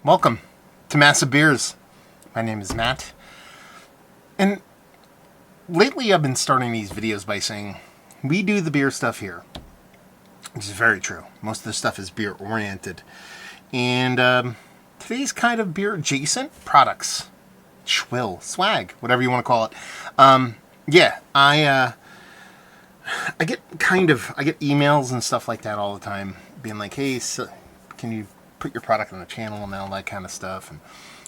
Welcome to Massive Beers. My name is Matt. And lately I've been starting these videos by saying, we do the beer stuff here. Which is very true. Most of the stuff is beer oriented. And today's kind of beer adjacent products. Schwill, swag, whatever you want to call it. I get emails and stuff like that all the time, being like, hey, so can you put your product on the channel and all that kind of stuff. And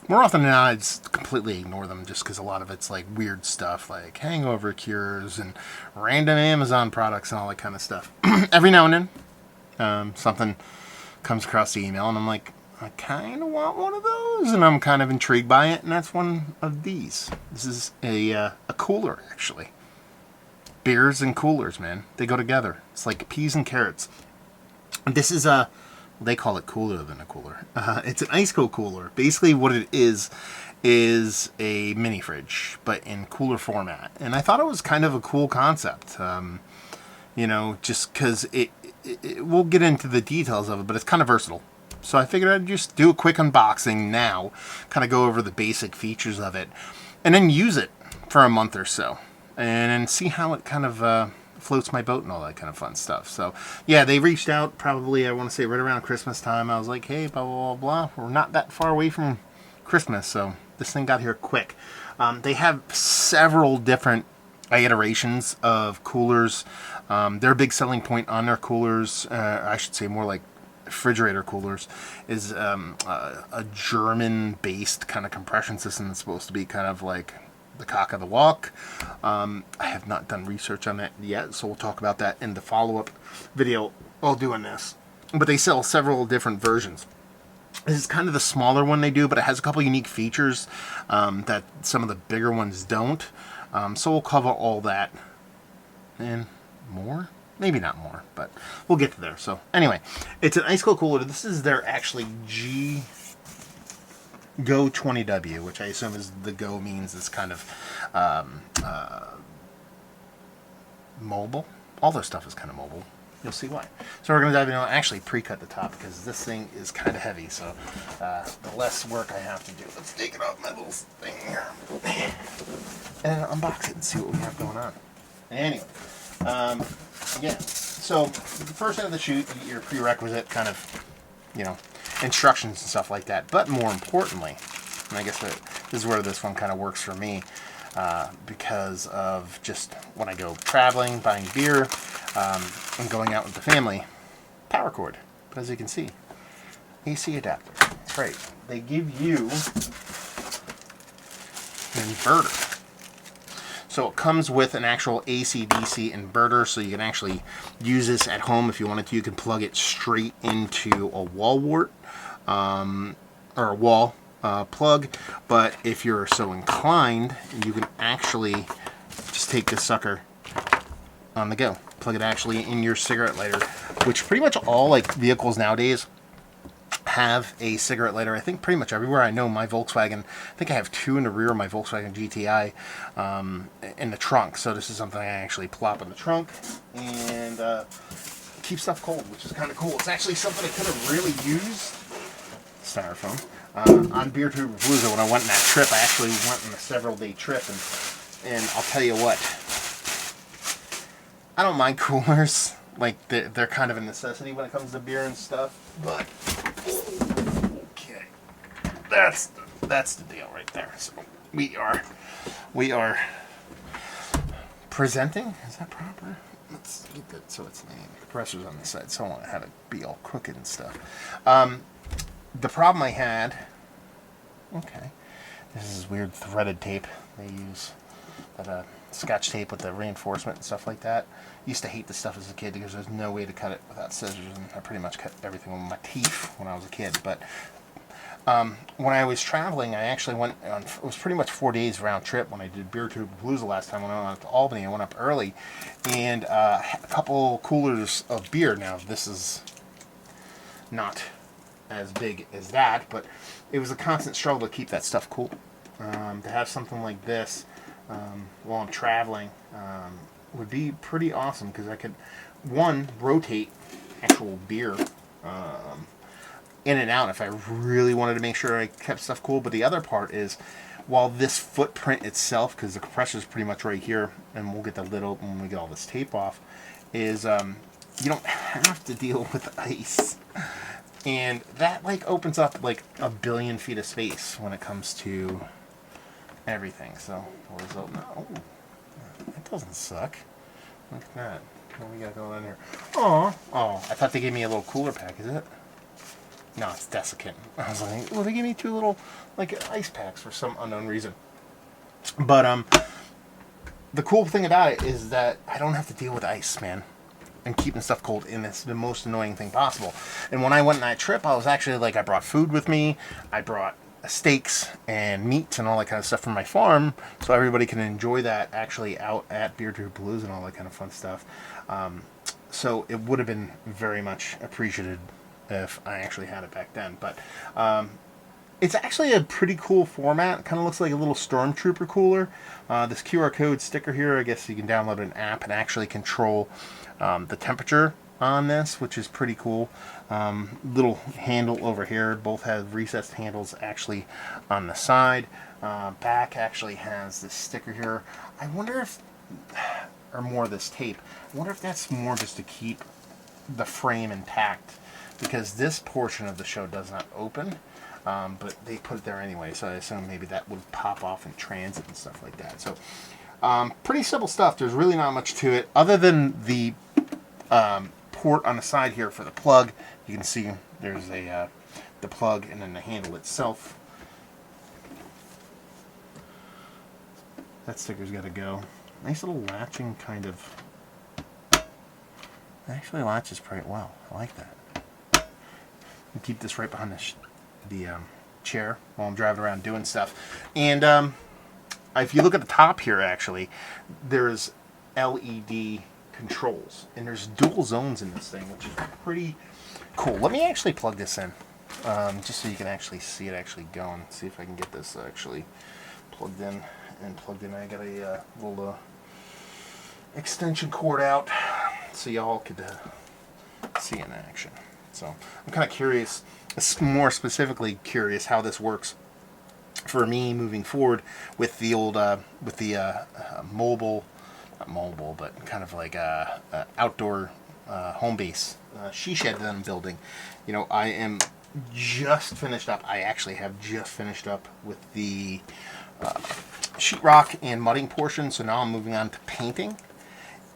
more often than not, I just completely ignore them just because a lot of it's like weird stuff like hangover cures and random Amazon products and all that kind of stuff. Every now and then, something comes across the email and I'm like, I kind of want one of those, and I'm kind of intrigued by it, and that's one of these. This is a cooler, actually. Beers and coolers, man. They go together. It's like peas and carrots. This is they call it cooler than a cooler. It's an ice cold cooler. Basically what it is a mini fridge, but in cooler format. And I thought it was kind of a cool concept. Just because we'll get into the details of it, but it's kind of versatile. So I figured I'd just do a quick unboxing now, kind of go over the basic features of it, and then use it for a month or so, and then see how it kind of floats my boat and all that kind of fun stuff. So yeah, they reached out probably, I want to say right around Christmas time. I was like, hey, blah, blah, blah, blah. We're not that far away from Christmas, so this thing got here quick. They have several different iterations of coolers. Their big selling point on their coolers, I should say more like refrigerator coolers, is a German-based kind of compression system that's supposed to be kind of like the cock of the walk. I have not done research on that yet, so we'll talk about that in the follow-up video I'll do on this. But they sell several different versions. This is kind of the smaller one they do, but it has a couple unique features that some of the bigger ones don't. So we'll cover all that and more. Maybe not more, but we'll get to there. So anyway, it's an ice cold cooler. This is their actually GO20W, which I assume is the Go means it's kind of mobile. All their stuff is kind of mobile. You'll see why. So we're going to dive in and actually pre-cut the top because this thing is kind of heavy. So the less work I have to do. Let's take it off my little thing here and unbox it and see what we have going on. Anyway. Yeah, so the first out of the chute, your prerequisite kind of, instructions and stuff like that. But more importantly, and I guess this is where this one kind of works for me, because of just when I go traveling, buying beer, and going out with the family, power cord. But as you can see, AC adapter. That's right. They give you an inverter. So it comes with an actual AC/DC inverter, so you can actually use this at home if you wanted to. You can plug it straight into a wall wart or a wall plug. But if you're so inclined, you can actually just take this sucker on the go. Plug it actually in your cigarette lighter, which pretty much all vehicles nowadays have a cigarette lighter. I think pretty much everywhere. I know my Volkswagen, I think I have two in the rear of my Volkswagen GTI in the trunk. So this is something I actually plop in the trunk and keep stuff cold, which is kind of cool. It's actually something I could have really used, styrofoam, on Beer to Palooza when I went on that trip. I actually went on a several-day trip, and I'll tell you what, I don't mind coolers. Like, they're kind of a necessity when it comes to beer and stuff, but okay, that's the deal right there. So we are presenting. Is that proper? Let's get that so it's the compressor's on the side, so I don't want to have it be all crooked and stuff. The problem I had. Okay, this is weird threaded tape they use. That Scotch tape with the reinforcement and stuff like that. Used to hate this stuff as a kid because there's no way to cut it without scissors, and I pretty much cut everything with my teeth when I was a kid. But when I was traveling, I actually went on, it was pretty much 4 days round trip when I did Beer to Palooza last time when I went up to Albany. I went up early and a couple coolers of beer. Now this is not as big as that, but it was a constant struggle to keep that stuff cool. To have something like this while I'm traveling would be pretty awesome because I could, one, rotate actual beer in and out if I really wanted to make sure I kept stuff cool. But the other part is, while this footprint itself, because the compressor is pretty much right here, and we'll get the lid open when we get all this tape off, is you don't have to deal with ice. And that like opens up like a billion feet of space when it comes to everything. So doors open. Oh, that doesn't suck. Look at that. What we got going on here? Oh, I thought they gave me a little cooler pack. Is it? No, it's desiccant. I was like, well, they gave me 2 little like ice packs for some unknown reason. But the cool thing about it is that I don't have to deal with ice, man, and keeping stuff cold. And it's the most annoying thing possible. And when I went on that trip, I was actually like, I brought food with me. I brought steaks and meats and all that kind of stuff from my farm, so everybody can enjoy that actually out at Beer Drew Blues and all that kind of fun stuff. So it would have been very much appreciated if I actually had it back then. But it's actually a pretty cool format. It kind of looks like a little Stormtrooper cooler. This QR code sticker here, I guess you can download an app and actually control the temperature on this, which is pretty cool. Little handle over here. Both have recessed handles actually on the side. Back actually has this sticker here. I wonder if, or more of this tape, I wonder if that's more just to keep the frame intact, because this portion of the show does not open, but they put it there anyway, so I assume maybe that would pop off in transit and stuff like that. So pretty simple stuff. There's really not much to it other than the port on the side here for the plug. You can see there's a the plug and then the handle itself. That sticker's got to go. Nice little latching kind of. It actually latches pretty well. I like that. And keep this right behind the chair while I'm driving around doing stuff. And if you look at the top here, actually, there's LED controls, and there's dual zones in this thing, which is pretty cool. Let me actually plug this in, just so you can actually see it actually going. See if I can get this actually plugged in. I got a little extension cord out, so y'all could see in action. So I'm kind of curious, more specifically curious, how this works for me moving forward with the old mobile. Not mobile, but kind of like a outdoor home base she shed that I'm building. You know, I am just finished up. I actually have just finished up with the sheetrock and mudding portion. So now I'm moving on to painting,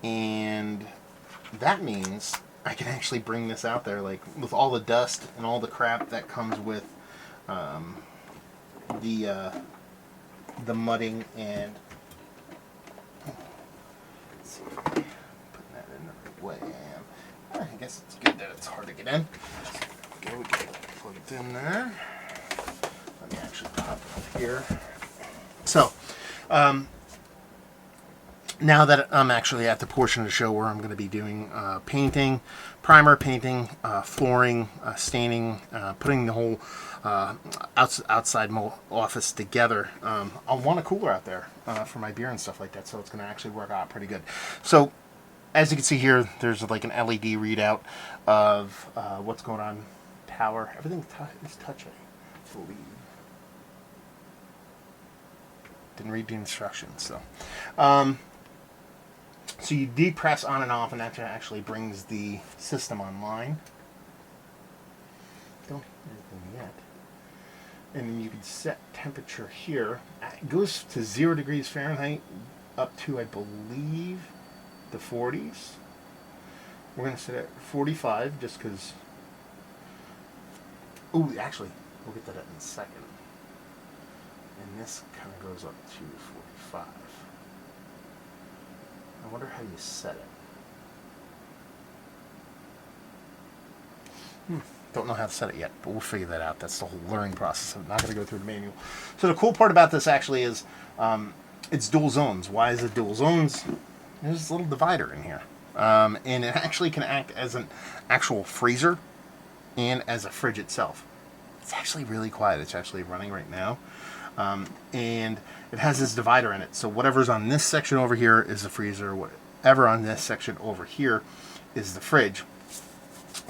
and that means I can actually bring this out there, like with all the dust and all the crap that comes with the mudding and. Putting that in the right way. I guess it's good that it's hard to get in. Okay, we can plug it in there. Let me actually pop it up here. So, now that I'm actually at the portion of the show where I'm going to be doing painting, primer painting, flooring, staining, putting the whole outside office together, I'll want a cooler out there for my beer and stuff like that, so it's going to actually work out pretty good. So, as you can see here, there's like an LED readout of what's going on, power, everything is touching, I believe. Didn't read the instructions, so. So you depress on and off, and that actually brings the system online. Don't hear anything yet. And then you can set temperature here. It goes to 0 degrees Fahrenheit up to, I believe, the 40s. We're going to set it at 45 just because... Ooh, actually, we'll get that in a second. And this kind of goes up to 45. I wonder how you set it. Don't know how to set it yet, but we'll figure that out. That's the whole learning process. I'm not going to go through the manual. So the cool part about this actually is it's dual zones. Why is it dual zones? There's this little divider in here. And it actually can act as an actual freezer and as a fridge itself. It's actually really quiet. It's actually running right now. And it has this divider in it. So whatever's on this section over here is the freezer. Whatever on this section over here is the fridge.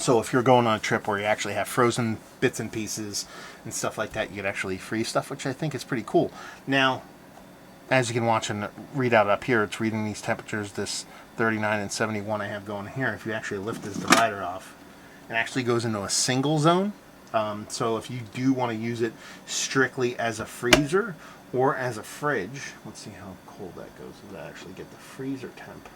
So if you're going on a trip where you actually have frozen bits and pieces and stuff like that, you could actually freeze stuff, which I think is pretty cool. Now, as you can watch and read out up here, it's reading these temperatures, this 39 and 71 I have going here. If you actually lift this divider off, it actually goes into a single zone. So if you do want to use it strictly as a freezer or as a fridge, let's see how cold that goes. Does that actually get the freezer temp?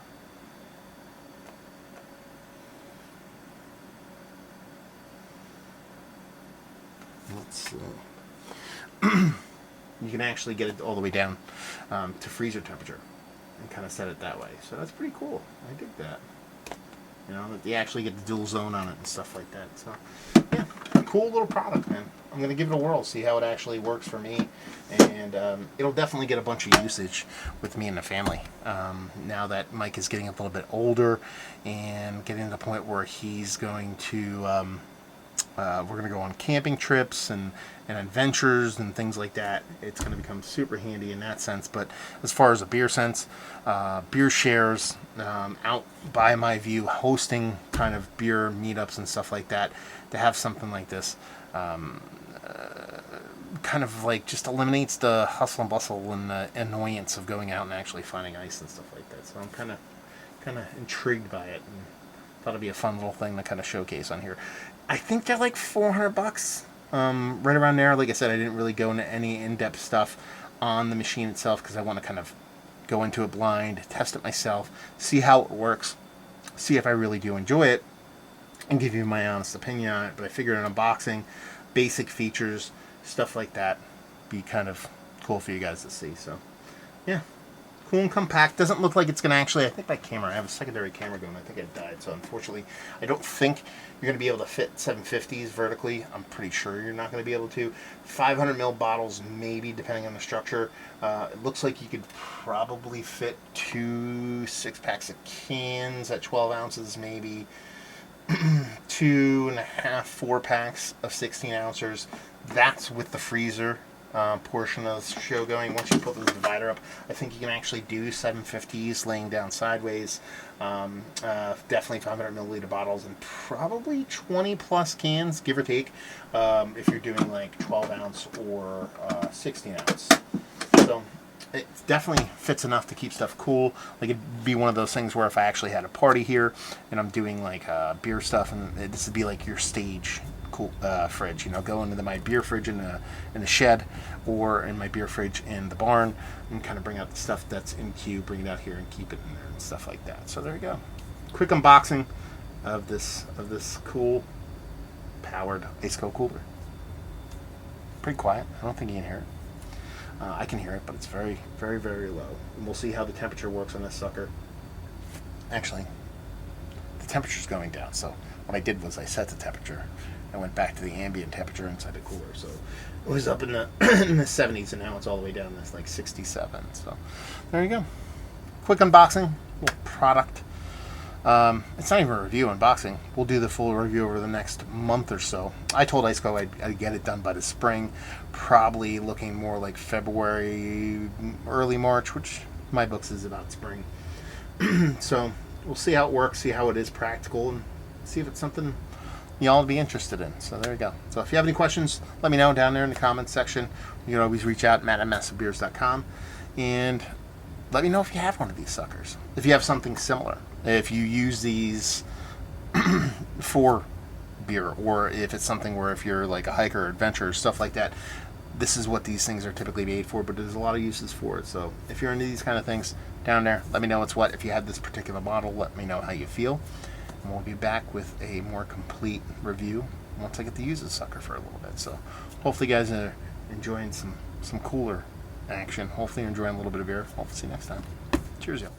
Let's see. You can actually get it all the way down to freezer temperature and kind of set it that way. So that's pretty cool. I dig that. You know, that you actually get the dual zone on it and stuff like that. So, yeah, a cool little product, man. I'm going to give it a whirl, see how it actually works for me. And it'll definitely get a bunch of usage with me and the family. Now that Mike is getting a little bit older and getting to the point where he's going to... we're going to go on camping trips and adventures and things like that. It's going to become super handy in that sense. But as far as a beer sense, beer shares, out by my view, hosting kind of beer meetups and stuff like that, to have something like this kind of like just eliminates the hustle and bustle and the annoyance of going out and actually finding ice and stuff like that. So I'm kind of intrigued by it and thought it'd be a fun little thing to kind of showcase on here. I think they're like $400, right around there. Like I said, I didn't really go into any in-depth stuff on the machine itself because I want to kind of go into it blind, test it myself, see how it works, see if I really do enjoy it, and give you my honest opinion on it. But I figured an unboxing, basic features, stuff like that, be kind of cool for you guys to see. So, yeah. Cool and compact. Doesn't look like it's going to actually... I think my camera... I have a secondary camera going. I think it died. So, unfortunately, I don't think you're going to be able to fit 750s vertically. I'm pretty sure you're not going to be able to. 500 ml bottles, maybe, depending on the structure. It looks like you could probably fit 2 6-packs of cans at 12 ounces, maybe. 2.5 4-packs of 16 ounces. That's with the freezer portion of the show going. Once you put the divider up, I think you can actually do 750s laying down sideways. Definitely 500 milliliter bottles and probably 20 plus cans, give or take, if you're doing like 12 ounce or 16 ounce. So it definitely fits enough to keep stuff cool. Like it'd be one of those things where if I actually had a party here and I'm doing like beer stuff, and this would be like your stage cool fridge, you know, go into my beer fridge in the shed or in my beer fridge in the barn and kind of bring out the stuff that's in queue, bring it out here and keep it in there and stuff like that. So there you go. Quick unboxing of this cool powered ice cold cooler. Pretty quiet. I don't think you can hear it. I can hear it, but it's very, very, very low. And we'll see how the temperature works on this sucker. Actually, the temperature's going down, so what I did was I set the temperature. I went back to the ambient temperature inside the cooler, so it was up in the in the 70s, and now it's all the way down to like 67. So there you go. Quick unboxing, little product. It's not even a review unboxing. We'll do the full review over the next month or so. I told Iceco I'd get it done by the spring, probably looking more like February, early March, which my books is about spring. So we'll see how it works, see how it is practical, and see if it's something y'all would be interested in. So there you go. So if you have any questions, let me know down there in the comments section. You can always reach out, matt@massivebeers.com, and let me know if you have one of these suckers. If you have something similar. If you use these for beer, or if it's something where if you're like a hiker or adventurer, stuff like that, this is what these things are typically made for, but there's a lot of uses for it. So if you're into these kind of things, down there, let me know what's what. If you have this particular model, let me know how you feel. And we'll be back with a more complete review once I get to use this sucker for a little bit. So hopefully you guys are enjoying some cooler action. Hopefully you're enjoying a little bit of beer. Hopefully see you next time. Cheers, y'all.